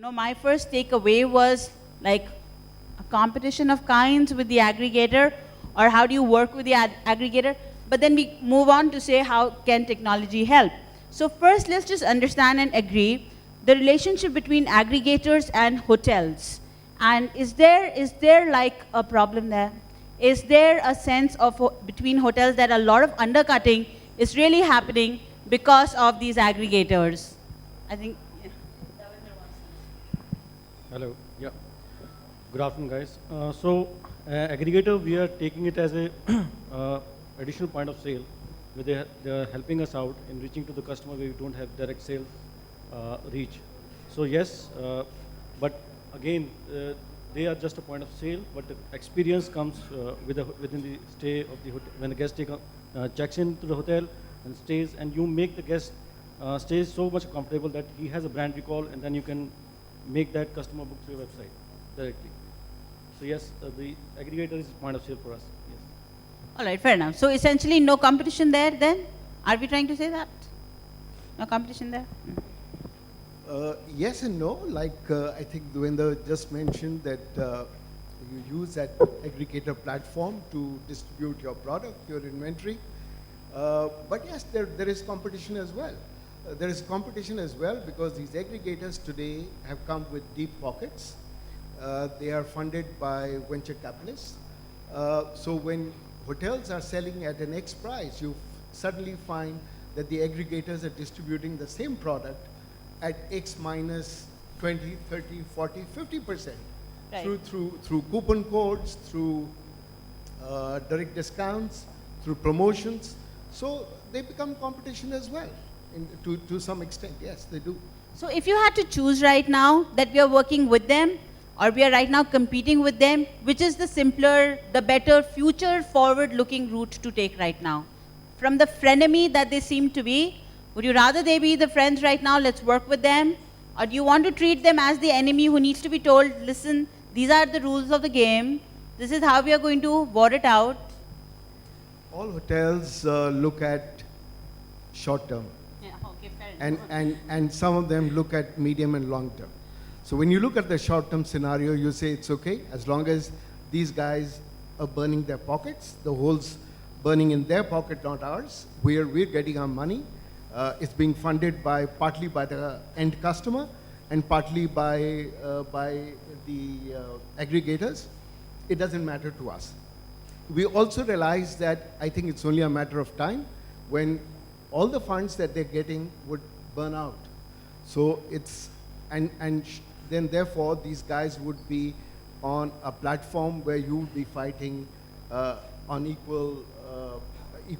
My first takeaway was like a competition of kinds with the aggregator, or how do you work with the aggregator? But then we move on to say how can technology help. So first, let's just understand and agree the relationship between aggregators and hotels. And is there like a problem there? Is there a sense of between hotels that a lot of undercutting is really happening because of these aggregators? I think. Hello. Yeah. Good afternoon, guys. Aggregator, we are taking it as a additional point of sale, where they are helping us out in reaching to the customer where we don't have direct sales reach. So yes, but again, they are just a point of sale, but the experience comes within the stay of the hotel. When the guest checks into the hotel and stays, and you make the guest stays so much comfortable that he has a brand recall, and then you can make that customer book through your website directly. So yes, the aggregator is a point of sale for us. Yes. All right, fair enough. So essentially no competition there then? Are we trying to say that? No competition there? Yes and no. Like I think Devinder just mentioned that you use that aggregator platform to distribute your product, your inventory. But yes, there is competition as well. There is competition as well because these aggregators today have come with deep pockets. They are funded by venture capitalists. So when hotels are selling at an X price, you suddenly find that the aggregators are distributing the same product at X minus 20, 30, 40, 50%. Right. Through coupon codes, through direct discounts, through promotions. So they become competition as well. To some extent, yes, they do. So if you had to choose right now that we are working with them, or we are right now competing with them, which is the simpler, the better, future forward-looking route to take right now? From the frenemy that they seem to be, would you rather they be the friends right now, let's work with them? Or do you want to treat them as the enemy who needs to be told, listen, these are the rules of the game, this is how we are going to war it out? All hotels look at short term. Yeah, okay, fair enough. And some of them look at medium and long term. So when you look at the short term scenario, you say it's okay, as long as these guys are burning their pockets, the holes burning in their pocket, not ours. We're getting our money. It's being funded partly by the end customer and partly by the aggregators. It doesn't matter to us. We also realize that I think it's only a matter of time when all the funds that they're getting would burn out. So it's, then therefore these guys would be on a platform where you would be fighting on equal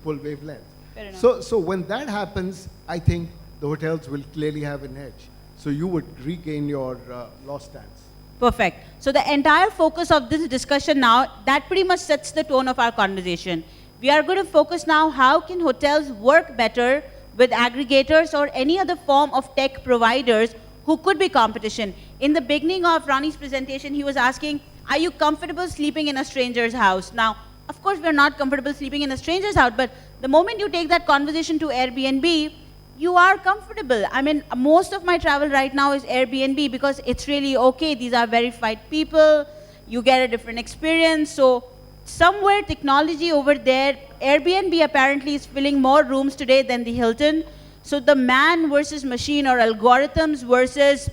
wavelength. So when that happens, I think the hotels will clearly have an edge. So you would regain your lost stance. Perfect. So the entire focus of this discussion now, that pretty much sets the tone of our conversation. We are going to focus now, how can hotels work better with aggregators or any other form of tech providers who could be competition. In the beginning of Ronnie's presentation, he was asking, are you comfortable sleeping in a stranger's house? Now, of course, we're not comfortable sleeping in a stranger's house, but the moment you take that conversation to Airbnb, you are comfortable. I mean, most of my travel right now is Airbnb because it's really okay. These are verified people. You get a different experience. So somewhere technology over there, Airbnb apparently is filling more rooms today than the Hilton. So the man versus machine or algorithms versus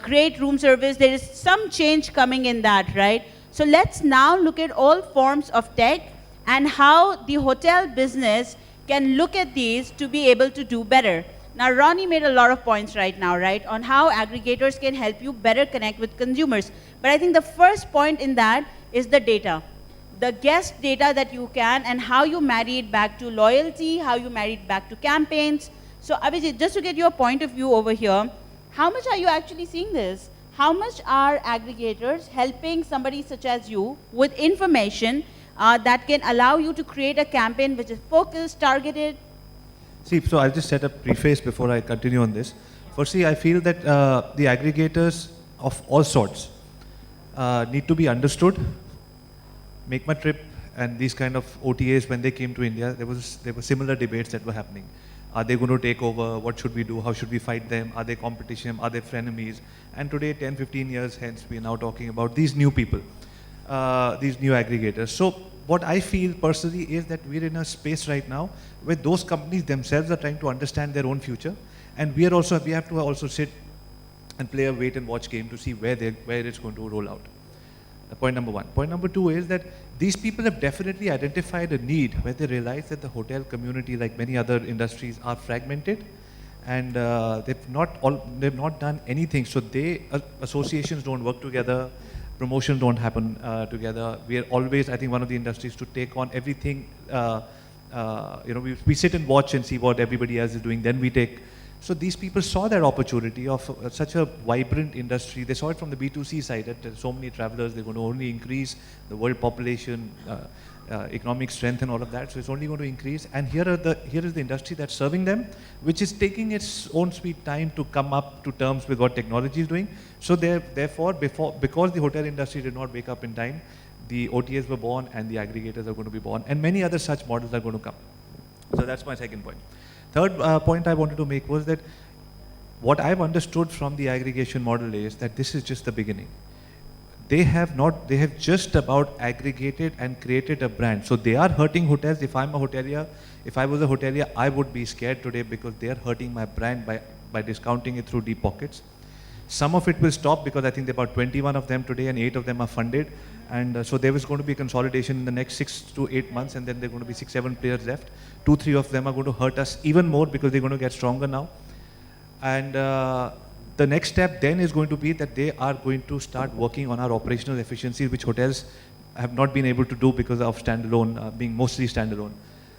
great room service, there is some change coming in that, right? So let's now look at all forms of tech and how the hotel business can look at these to be able to do better. Now, Ronnie made a lot of points right now, right, on how aggregators can help you better connect with consumers. But I think the first point in that is the data. The guest data that you can and how you marry it back to loyalty, how you marry it back to campaigns. So, Avijit, just to get your point of view over here, how much are you actually seeing this? How much are aggregators helping somebody such as you with information that can allow you to create a campaign which is focused, targeted? See, so I'll just set a preface before I continue on this. Firstly, I feel that the aggregators of all sorts need to be understood. Make My Trip and these kind of OTAs, when they came to India, there were similar debates that were happening. Are they going to take over? What should we do? How should we fight them? Are they competition? Are they frenemies? And today, 10, 15 years hence, we are now talking about these new people, these new aggregators. So what I feel personally is that we're in a space right now where those companies themselves are trying to understand their own future. And we have to also sit and play a wait and watch game to see where it's going to roll out. Point number one. Point number two is that these people have definitely identified a need where they realize that the hotel community, like many other industries, are fragmented, and they've not done anything. So associations don't work together, promotions don't happen together. We are always, I think, one of the industries to take on everything. We sit and watch and see what everybody else is doing. Then we take. So these people saw that opportunity of such a vibrant industry. They saw it from the B2C side, that there's so many travelers, they're going to only increase the world population, economic strength and all of that. So it's only going to increase. And here is the industry that's serving them, which is taking its own sweet time to come up to terms with what technology is doing. So therefore, because the hotel industry did not wake up in time, the OTAs were born and the aggregators are going to be born, and many other such models are going to come. So that's my second point. Third point I wanted to make was that what I've understood from the aggregation model is that this is just the beginning. They have just about aggregated and created a brand. So they are hurting hotels. If I was a hotelier, I would be scared today because they are hurting my brand by discounting it through deep pockets. Some of it will stop because I think there are about 21 of them today and 8 of them are funded. And so there was going to be consolidation in the next 6 to 8 months, and then there are going to be 6, 7 players left. 2, 3 of them are going to hurt us even more because they're going to get stronger now. And the next step then is going to be that they are going to start working on our operational efficiencies, which hotels have not been able to do because of standalone, being mostly standalone.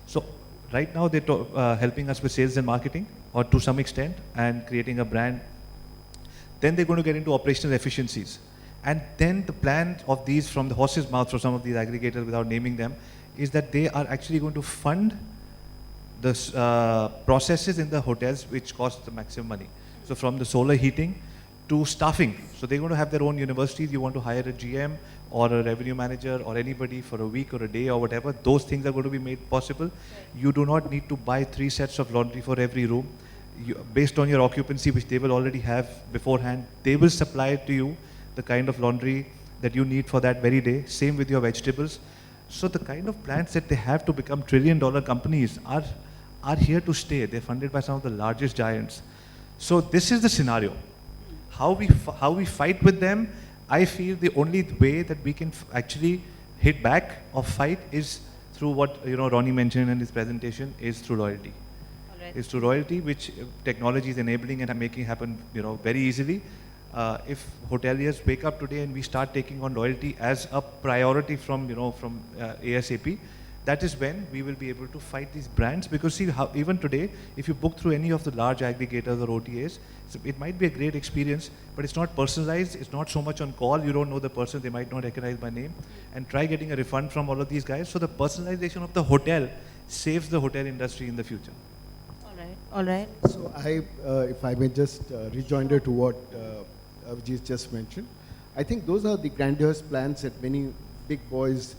So right now they're helping us with sales and marketing, or to some extent, and creating a brand. Then they're going to get into operational efficiencies. And then the plan of these, from the horse's mouth for some of these aggregators without naming them, is that they are actually going to fund the processes in the hotels which cost the maximum money. So from the solar heating to staffing. So they're going to have their own universities. You want to hire a GM or a revenue manager or anybody for a week or a day or whatever, those things are going to be made possible. You do not need to buy 3 sets of laundry for every room. Based on your occupancy, which they will already have beforehand, they will supply to you the kind of laundry that you need for that very day. Same with your vegetables. So the kind of plans that they have to become trillion-dollar companies are here to stay. They're funded by some of the largest giants. So this is the scenario. How we fight with them, I feel the only way that we can actually hit back or fight is through what Ronnie mentioned in his presentation, is through loyalty. Is through loyalty, which technology is enabling and making happen very easily. If hoteliers wake up today and we start taking on loyalty as a priority from ASAP, that is when we will be able to fight these brands. Because see, even today, if you book through any of the large aggregators or OTAs, it might be a great experience, but it's not personalized, it's not so much on call, you don't know the person, they might not recognize by name, and try getting a refund from all of these guys. So the personalization of the hotel saves the hotel industry in the future. All right. So if I may just rejoinder to what Avijit just mentioned, I think those are the grandiose plans that many big boys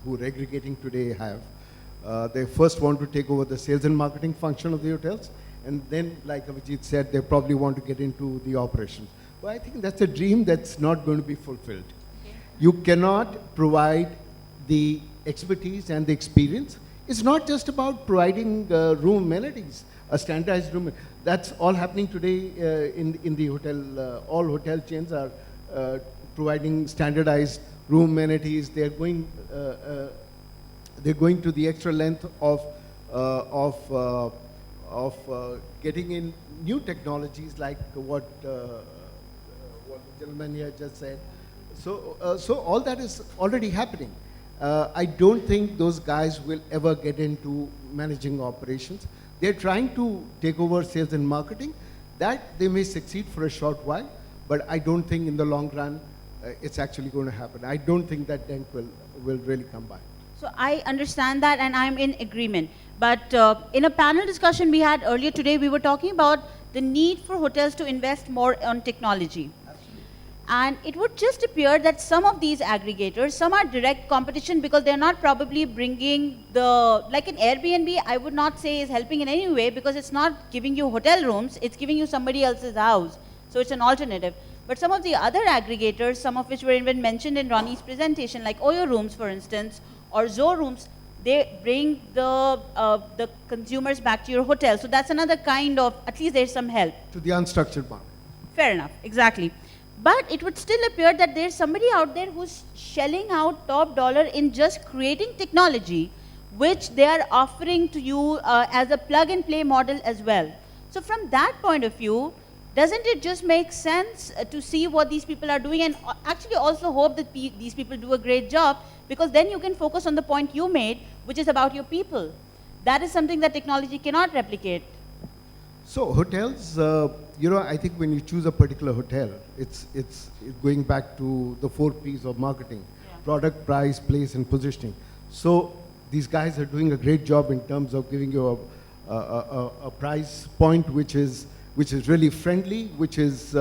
who are aggregating today have. They first want to take over the sales and marketing function of the hotels, and then, like Avijit said, they probably want to get into the operations. But I think that's a dream that's not going to be fulfilled. Okay. You cannot provide the expertise and the experience. It's not just about providing room amenities, a standardized room. That's all happening today in the hotel. All hotel chains are providing standardized room amenities. They're going to the extra length of getting in new technologies like what the gentleman here just said. So all that is already happening. I don't think those guys will ever get into managing operations. They're trying to take over sales and marketing. That they may succeed for a short while, but I don't think in the long run it's actually going to happen. I don't think that dent will really come back. So I understand that, and I'm in agreement. But in a panel discussion we had earlier today, we were talking about the need for hotels to invest more on technology. Absolutely. And it would just appear that some of these aggregators, some are direct competition because they're not probably bringing the, like an Airbnb, I would not say is helping in any way because it's not giving you hotel rooms, it's giving you somebody else's house. So it's an alternative. But some of the other aggregators, some of which were even mentioned in Ronnie's presentation, like Oyo Rooms, for instance, or Zo Rooms, they bring the consumers back to your hotel. So that's another kind of, at least there's some help. To the unstructured market. Fair enough, exactly. But it would still appear that there's somebody out there who's shelling out top dollar in just creating technology, which they are offering to you as a plug-and-play model as well. So from that point of view, doesn't it just make sense to see what these people are doing and actually also hope that these people do a great job, because then you can focus on the point you made, which is about your people. That is something that technology cannot replicate. So hotels, I think when you choose a particular hotel, it's going back to the 4 Ps of marketing: product, price, place, and positioning. So these guys are doing a great job in terms of giving you a price point which is really friendly, which is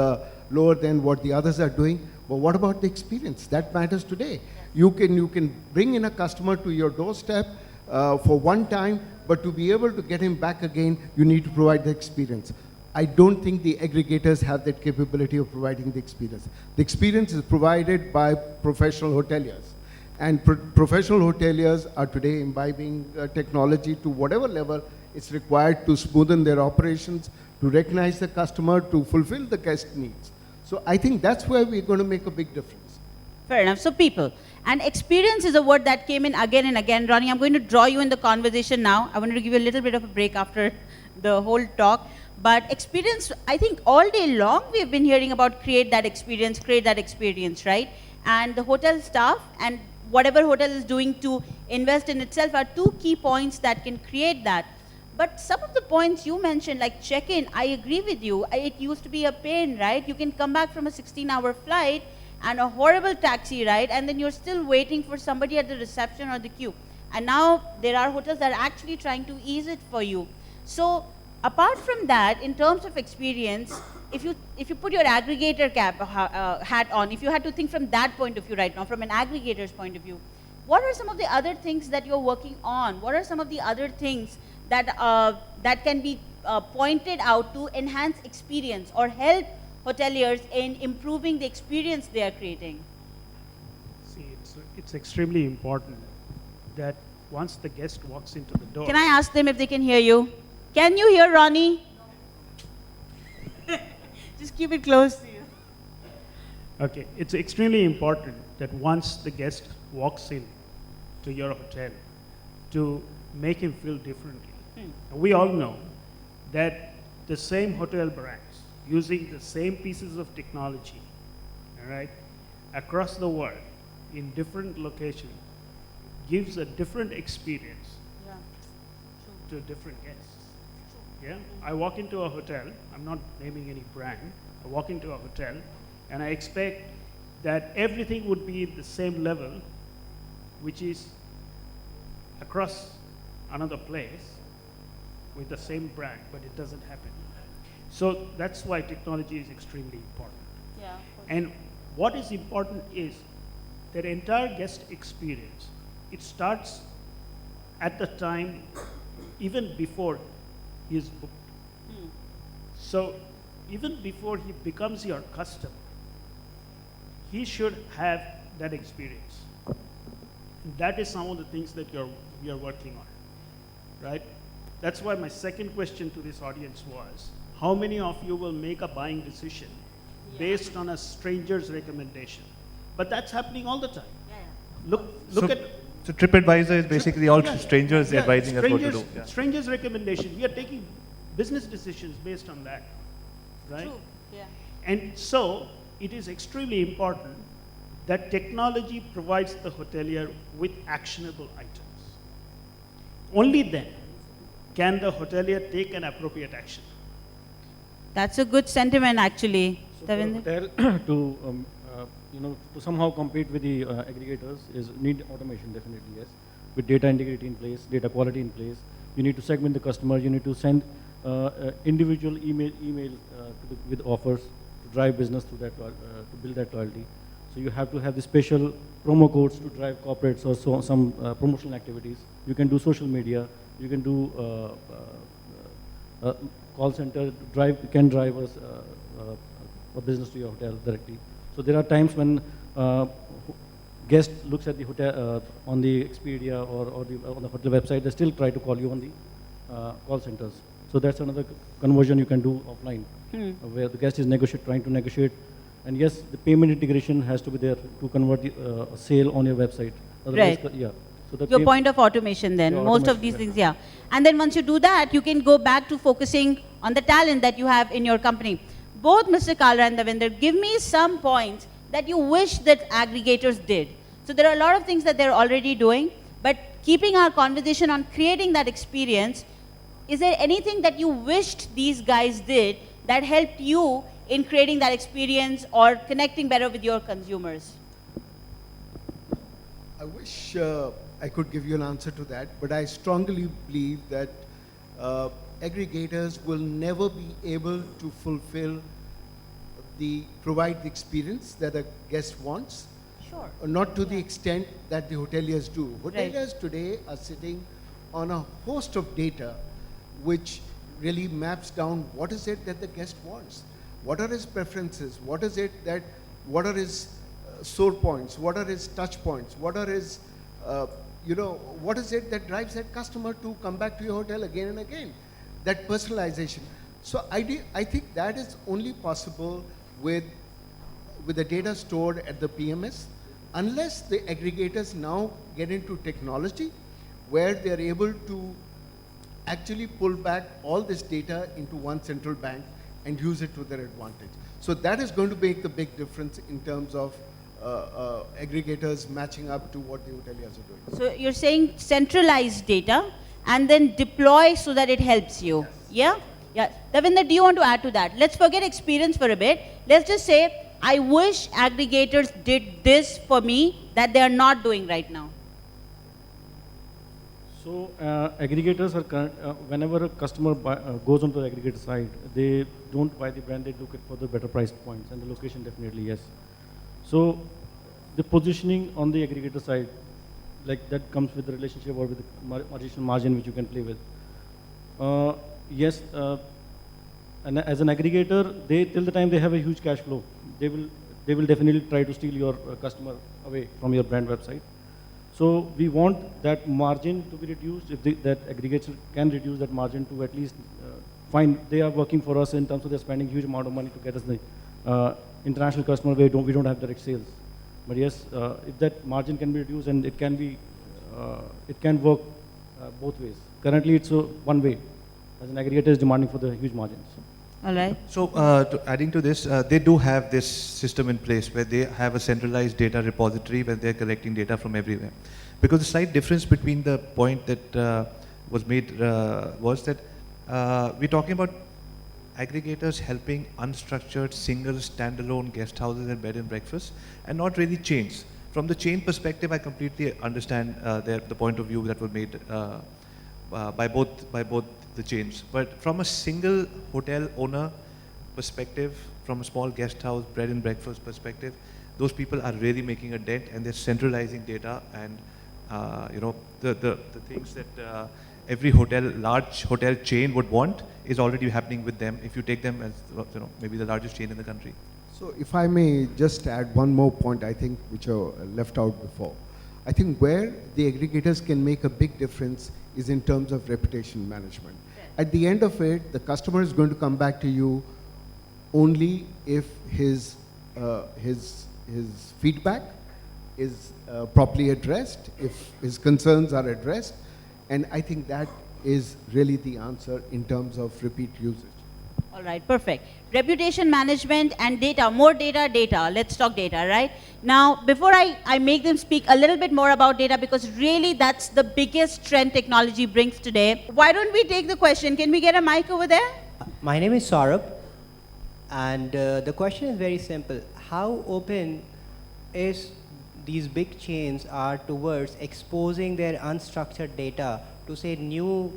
lower than what the others are doing. But what about the experience? That matters today. You can bring in a customer to your doorstep for one time, but to be able to get him back again, you need to provide the experience. I don't think the aggregators have that capability of providing the experience. The experience is provided by professional hoteliers. And professional hoteliers are today imbibing technology to whatever level it's required to smoothen their operations, to recognize the customer, to fulfill the guest needs. So I think that's where we're going to make a big difference. Fair enough. So people. And experience is a word that came in again and again. Ronnie, I'm going to draw you in the conversation now. I wanted to give you a little bit of a break after the whole talk. But experience, I think all day long we've been hearing about create that experience, right? And the hotel staff and whatever hotel is doing to invest in itself are 2 key points that can create that. But some of the points you mentioned, like check-in, I agree with you. It used to be a pain, right? You can come back from a 16-hour flight and a horrible taxi ride, and then you're still waiting for somebody at the reception or the queue. And now there are hotels that are actually trying to ease it for you. So apart from that, in terms of experience, if you put your aggregator hat on, if you had to think from that point of view right now, from an aggregator's point of view, what are some of the other things that you're working on? What are some of the other things that that can be pointed out to enhance experience or help hoteliers in improving the experience they are creating? See, it's extremely important that once the guest walks into the door. Can I ask them if they can hear you? Can you hear Ronnie? Just keep it close to you. Okay, it's extremely important that once the guest walks in to your hotel, to make him feel differently. And we all know that the same hotel brands using the same pieces of technology, all right, across the world in different locations gives a different experience to different guests. Yeah, I walk into a hotel, I'm not naming any brand, I walk into a hotel and I expect that everything would be at the same level, which is across another place with the same brand, but it doesn't happen. So that's why technology is extremely important. Yeah. And what is important is that entire guest experience, it starts at the time, even before he is booked. So even before he becomes your customer, he should have that experience. And that is some of the things that we are working on, right? That's why my second question to this audience was, how many of you will make a buying decision based on a stranger's recommendation? But that's happening all the time. Look at... So TripAdvisor is basically all strangers advising us what to do. Yeah. Strangers' recommendation. We are taking business decisions based on that, right? True. Yeah. And so it is extremely important that technology provides the hotelier with actionable items. Only then can the hotelier take an appropriate action. That's a good sentiment, actually. So for hotel to somehow compete with the aggregators is need automation, definitely, yes. With data integrity in place, data quality in place, you need to segment the customer, you need to send individual email with offers to drive business through that, to build that loyalty. So you have to have the special promo codes to drive corporates or some promotional activities. You can do social media. You can do call center, can drive a business to your hotel directly. So there are times when guest looks at the hotel on the Expedia or on the hotel website, they still try to call you on the call centers. So that's another conversion you can do offline, where the guest is trying to negotiate. And yes, the payment integration has to be there to convert a sale on your website. Otherwise, Right. Yeah. So the Your point of automation then, Yeah, most of automation, these yeah. things, yeah. And then once you do that, you can go back to focusing on the talent that you have in your company. Both Mr. Kalra and Devinder, give me some points that you wish that aggregators did. So there are a lot of things that they're already doing, but keeping our conversation on creating that experience, is there anything that you wished these guys did that helped you in creating that experience or connecting better with your consumers? I wish I could give you an answer to that, but I strongly believe that aggregators will never be able to provide the experience that a guest wants. Sure. Not to the extent that the hoteliers do. Right. Hoteliers today are sitting on a host of data which really maps down what is it that the guest wants. What are his preferences? What are his sore points? What are his touch points? What are his, what is it that drives that customer to come back to your hotel again and again? That personalization. So I think that is only possible with the data stored at the PMS, unless the aggregators now get into technology where they're able to actually pull back all this data into one central bank and use it to their advantage. So that is going to make the big difference in terms of aggregators matching up to what the hoteliers are doing. So you're saying centralize data and then deploy so that it helps you. Yes. Yeah? Yeah. Devinder, do you want to add to that? Let's forget experience for a bit. Let's just say, I wish aggregators did this for me that they are not doing right now. So aggregators are whenever a customer goes onto the aggregator site, they don't buy the brand, they look at for the better price points, and the location definitely, yes. So the positioning on the aggregator side, like that comes with the relationship or with the additional margin which you can play with. Yes, and as an aggregator, till the time they have a huge cash flow, they will definitely try to steal your customer away from your brand website. So we want that margin to be reduced. If that aggregator can reduce that margin to at least find they are working for us in terms of they're spending huge amount of money to get us the international customer. We don't have direct sales. But yes, if that margin can be reduced and it can work both ways. Currently, it's one way. As an aggregator is demanding for the huge margins. All right. So adding to this, they do have this system in place where they have a centralized data repository where they're collecting data from everywhere. Because the slight difference between the point that was made was that we're talking about aggregators helping unstructured, single, standalone guest houses and bed and breakfast, and not really chains. From the chain perspective, I completely understand the point of view that was made by both the chains. But from a single hotel owner perspective, from a small guest house, bread and breakfast perspective, those people are really making a dent, and they're centralizing data, and the things that every large hotel chain would want is already happening with them if you take them as maybe the largest chain in the country. So if I may just add one more point, I think, which are left out before. I think where the aggregators can make a big difference is in terms of reputation management. At the end of it, the customer is going to come back to you only if his feedback is properly addressed, if his concerns are addressed, and I think that is really the answer in terms of repeat usage. All right, perfect. Reputation management and data, more data. Let's talk data, right? Now, before I make them speak a little bit more about data, because really that's the biggest trend technology brings today. Why don't we take the question? Can we get a mic over there? My name is Saurabh, and the question is very simple. How open is these big chains are towards exposing their unstructured data to, say, new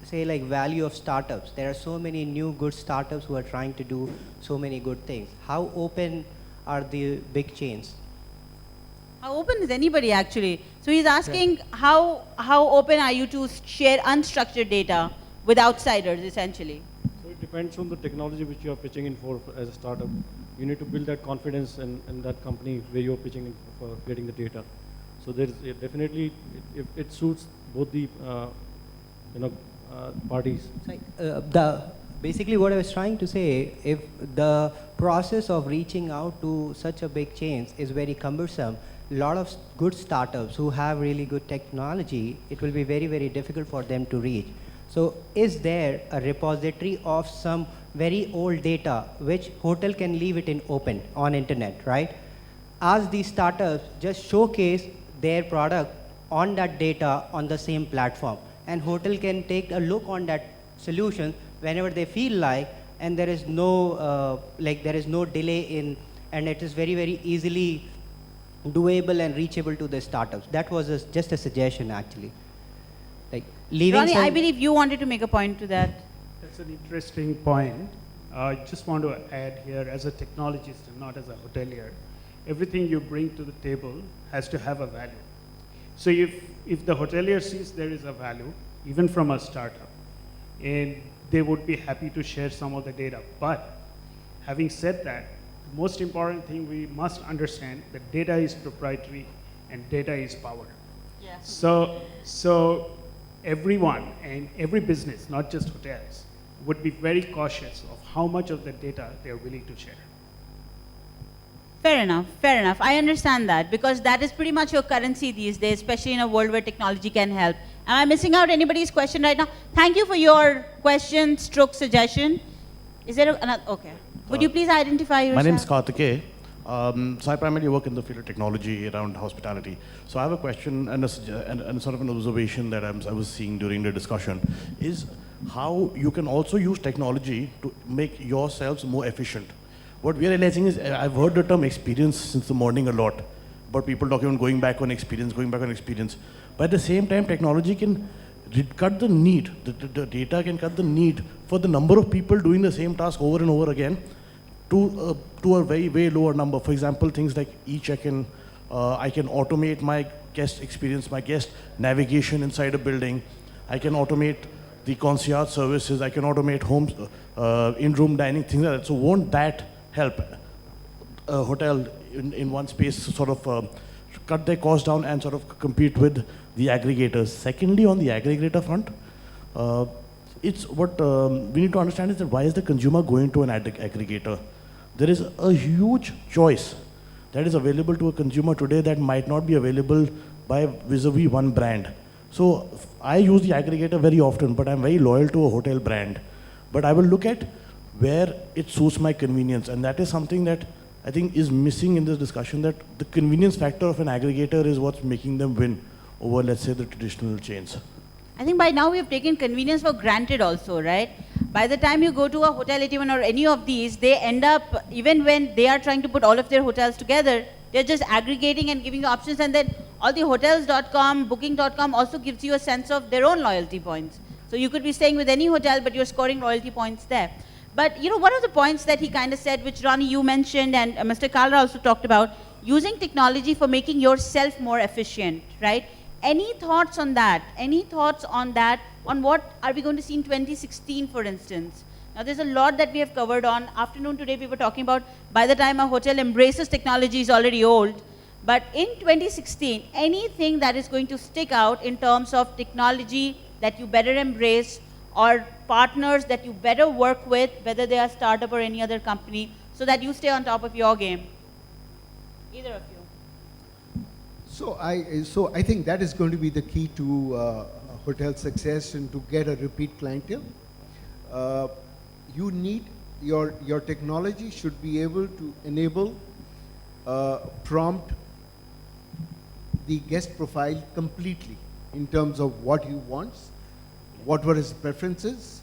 say like value of startups. There are so many new good startups who are trying to do so many good things. How open are the big chains? How open is anybody actually? So he's asking how open are you to share unstructured data with outsiders essentially? So it depends on the technology which you are pitching in for as a startup. You need to build that confidence in that company where you're pitching in for getting the data. So there's definitely, it suits both the parties. Basically what I was trying to say, if the process of reaching out to such a big chains is very cumbersome, a lot of good startups who have really good technology, it will be very, very difficult for them to reach. So is there a repository of some very old data which hotel can leave it in open on internet, right? Ask these startups just showcase their product on that data on the same platform, and hotel can take a look on that solution whenever they feel like, and there is no there is no delay in, and it is very, very easily doable and reachable to the startups. That was just a suggestion actually. Like leaving Ronnie, I believe you wanted to make a point to that. That's an interesting point. I just want to add here, as a technologist and not as a hotelier, everything you bring to the table has to have a value. So if the hotelier sees there is a value, even from a startup, and they would be happy to share some of the data. But having said that, the most important thing we must understand that data is proprietary and data is power. Yeah. So everyone and every business, not just hotels, would be very cautious of how much of the data they're willing to share. Fair enough, fair enough. I understand that because that is pretty much your currency these days, especially in a world where technology can help. Am I missing out anybody's question right now? Thank you for your question, stroke suggestion. Is there another? Okay. Would you please identify yourself? My name is Karthikeya. So I primarily work in the field of technology around hospitality. So I have a question and sort of an observation that I was seeing during the discussion is how you can also use technology to make yourselves more efficient. What we are realizing is, I've heard the term experience since the morning a lot, about people talking about going back on experience. But at the same time, technology can cut the need, the data can cut the need for the number of people doing the same task over and over again to a very, very lower number. For example, things like e-check-in, I can automate my guest experience, my guest navigation inside a building. I can automate the concierge services. I can automate homes, in-room dining, things like that. So won't that help a hotel in one space sort of cut their costs down and sort of compete with the aggregators? Secondly, on the aggregator front, it's what we need to understand is that why is the consumer going to an aggregator? There is a huge choice that is available to a consumer today that might not be available by vis-a-vis one brand. So I use the aggregator very often, but I'm very loyal to a hotel brand. But I will look at where it suits my convenience, and that is something that I think is missing in this discussion, that the convenience factor of an aggregator is what's making them win over, let's say, the traditional chains. I think by now we have taken convenience for granted also, right? By the time you go to a Hotel 81 or any of these, they end up, even when they are trying to put all of their hotels together, they're just aggregating and giving you options, and then all the hotels.com, booking.com also gives you a sense of their own loyalty points. So you could be staying with any hotel, but you're scoring loyalty points there. But you know, one of the points that he kind of said, which Ronnie, you mentioned, and Mr. Kalra also talked about, using technology for making yourself more efficient, right? Any thoughts on that? Any thoughts on that? On what are we going to see in 2016, for instance? Now, there's a lot that we have covered on. Afternoon today, we were talking about by the time a hotel embraces technology is already old. But in 2016, anything that is going to stick out in terms of technology that you better embrace, or partners that you better work with, whether they are startup or any other company, so that you stay on top of your game? Either of you. So I think that is going to be the key to hotel success and to get a repeat clientele. You need your technology should be able to enable prompt the guest profile completely in terms of what he wants, what were his preferences,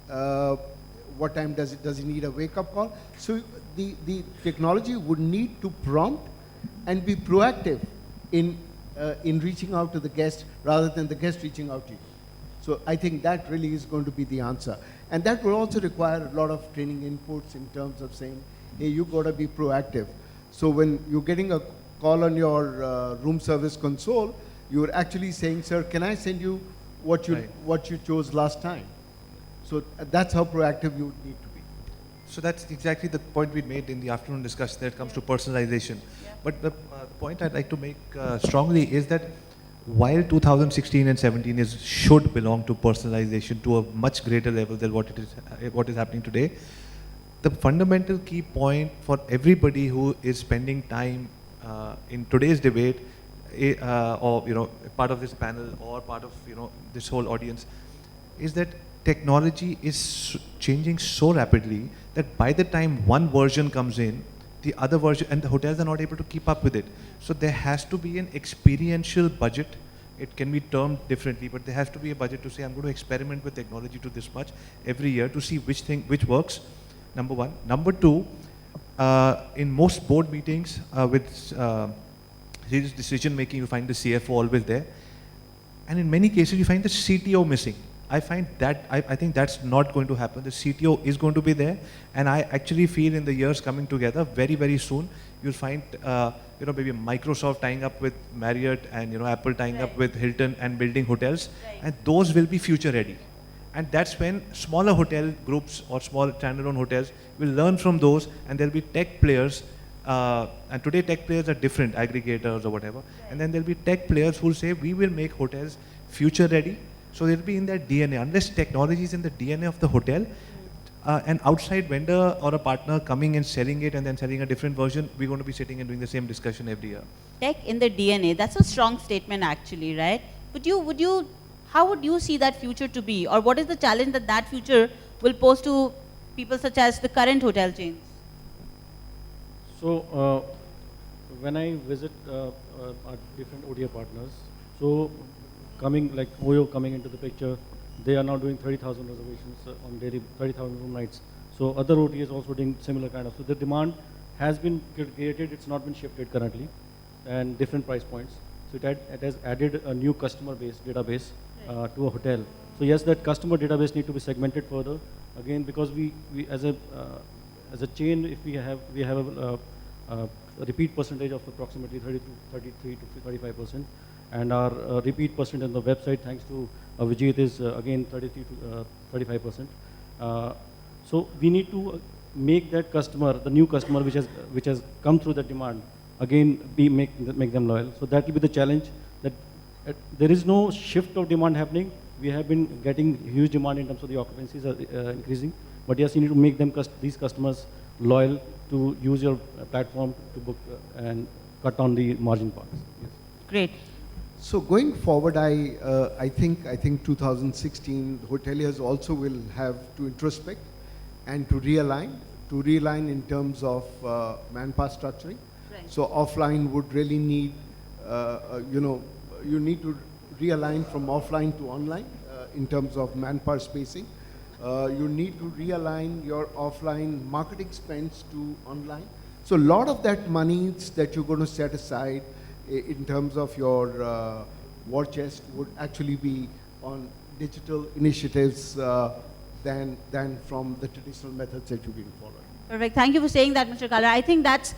what time does he need a wake-up call. So the technology would need to prompt and be proactive in reaching out to the guest rather than the guest reaching out to you. So I think that really is going to be the answer. And that will also require a lot of training inputs in terms of saying, hey, you got to be proactive. So when you're getting a call on your room service console, you're actually saying, sir, can I send you what you chose last time? So that's how proactive you need to be. So that's exactly the point we made in the afternoon discussion that comes to personalization. Yeah. But the point I'd like to make strongly is that while 2016 and 17 should belong to personalization to a much greater level than what is happening today, the fundamental key point for everybody who is spending time in today's debate, or part of this panel or part of this whole audience, is that technology is changing so rapidly that by the time one version comes in, the other version, and the hotels are not able to keep up with it. So there has to be an experiential budget. It can be termed differently, but there has to be a budget to say, I'm going to experiment with technology to this much every year to see which works, number one. Number two, in most board meetings with serious decision making, you find the CFO always there. And in many cases, you find the CTO missing. I find that, I think that's not going to happen. The CTO is going to be there. And I actually feel in the years coming together, very, very soon, you'll find, maybe Microsoft tying up with Marriott and, Apple tying up with Hilton and building hotels. And those will be future ready. And that's when smaller hotel groups or small standalone hotels will learn from those, and there'll be tech players. And today tech players are different, aggregators or whatever. And then there'll be tech players who'll say, we will make hotels future ready. So they'll be in their DNA. Unless technology is in the DNA of the hotel, an outside vendor or a partner coming and selling it and then selling a different version, we're going to be sitting and doing the same discussion every year. Tech in the DNA, that's a strong statement actually, right? How would you see that future to be? Or what is the challenge that future will pose to people such as the current hotel chains? So when I visit our different OTA partners, so like Oyo coming into the picture, they are now doing 30,000 reservations on daily, 30,000 room nights. So other OTAs also doing similar kind of. So the demand has been created, it's not been shifted currently, and different price points. So it has added a new customer base, database to a hotel. So yes, that customer database need to be segmented further. Again, because we as a chain, if we have a repeat percentage of approximately 33 to 35%. And our repeat percent on the website, thanks to Avijit, is again 33 to 35%. So we need to make that customer, the new customer which has come through the demand, again make them loyal. So that will be the challenge. That there is no shift of demand happening. We have been getting huge demand in terms of the occupancies are increasing. But yes, you need to make them these customers loyal to use your platform to book and cut down the margin parts. Yes. Great. So going forward, I think 2016 hoteliers also will have to introspect and to realign in terms of manpower structuring. Right. So offline would really need, you need to realign from offline to online in terms of manpower spacing. You need to realign your offline marketing spends to online. So a lot of that money that you're going to set aside in terms of your war chest would actually be on digital initiatives than from the traditional methods that you've been following. Perfect. Thank you for saying that, Mr. Kalra. I think that's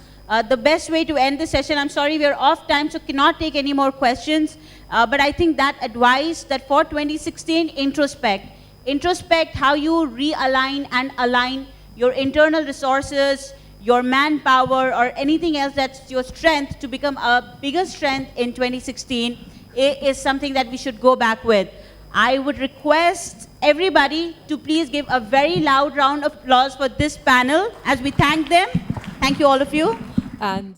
the best way to end this session. I'm sorry we're off time, so cannot take any more questions. But I think that advice that for 2016, introspect how you realign and align your internal resources, your manpower, or anything else that's your strength to become a bigger strength in 2016 is something that we should go back with. I would request everybody to please give a very loud round of applause for this panel as we thank them. Thank you, all of you. And